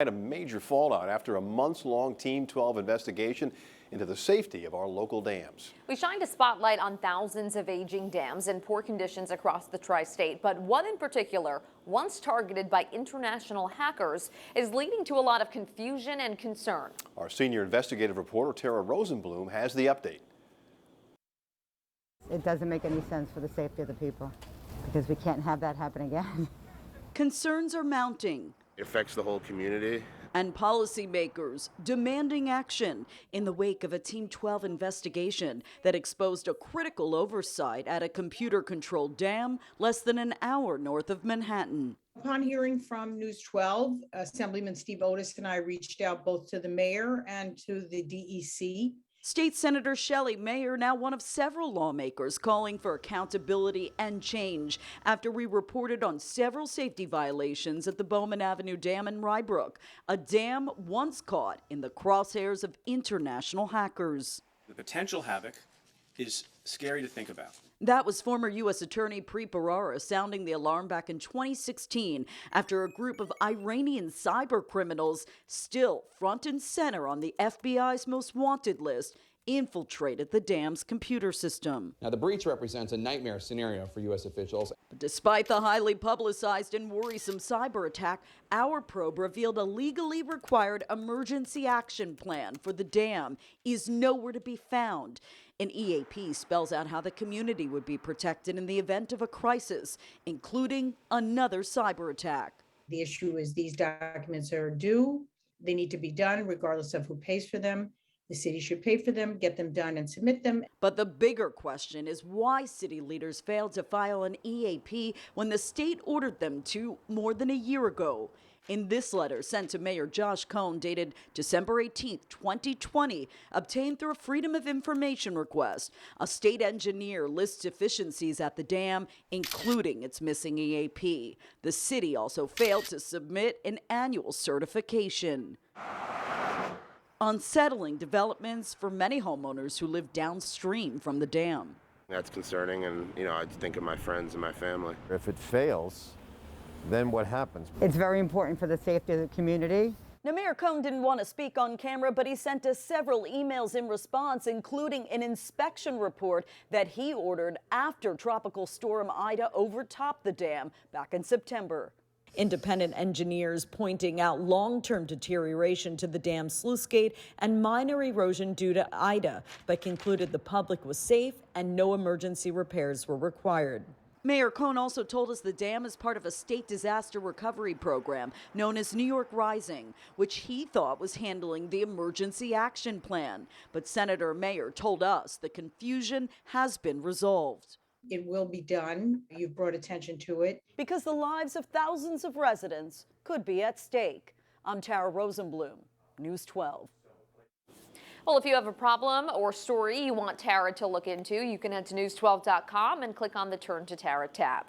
Had a major fallout after a months-long Team 12 investigation into the safety of our local dams. We shined a spotlight on thousands of aging dams in poor conditions across the tri-state, but one in particular, once targeted by international hackers, is leading to a lot of confusion and concern. Our senior investigative reporter, Tara Rosenblum, has the update. It doesn't make any sense for the safety of the people because we can't have that happen again. Concerns are mounting. It affects the whole community. And policymakers demanding action in the wake of a Team 12 investigation that exposed a critical oversight at a computer-controlled dam less than an hour north of Manhattan. Upon hearing from News 12, Assemblyman Steve Otis and I reached out both to the mayor and to the DEC. State Senator Shelley Mayer, now one of several lawmakers calling for accountability and change after we reported on several safety violations at the Bowman Avenue Dam in Rybrook, a dam once caught in the crosshairs of international hackers. The potential havoc is scary to think about. That was former U.S. Attorney Preet Bharara sounding the alarm back in 2016 after a group of Iranian cyber criminals, still front and center on the FBI's most wanted list, infiltrated the dam's computer system. Now, the breach represents a nightmare scenario for U.S. officials. But despite the highly publicized and worrisome cyber attack, our probe revealed a legally required emergency action plan for the dam is nowhere to be found. An EAP spells out how the community would be protected in the event of a crisis, including another cyber attack. The issue is these documents are due. They need to be done regardless of who pays for them. The city should pay for them, get them done, and submit them. But the bigger question is why city leaders failed to file an EAP when the state ordered them to more than a year ago. In this letter sent to Mayor Josh Cohn dated December 18, 2020, obtained through a Freedom of Information request, a state engineer lists deficiencies at the dam, including its missing EAP. The city also failed to submit an annual certification. Unsettling developments for many homeowners who live downstream from the dam. That's concerning, and I think of my friends and my family. If it fails, then what happens? It's very important for the safety of the community. Now, Mayor Cohn didn't want to speak on camera, but he sent us several emails in response, including an inspection report that he ordered after Tropical Storm Ida overtopped the dam back in September. Independent engineers pointing out long-term deterioration to the dam's sluice gate and minor erosion due to Ida, but concluded the public was safe and no emergency repairs were required. Mayor Cohn also told us the dam is part of a state disaster recovery program known as New York Rising, which he thought was handling the emergency action plan. But Senator Mayer told us the confusion has been resolved. It will be done. You've brought attention to it. Because the lives of thousands of residents could be at stake. I'm Tara Rosenblum, News 12. Well, if you have a problem or story you want Tara to look into, you can head to news12.com and click on the Turn to Tara tab.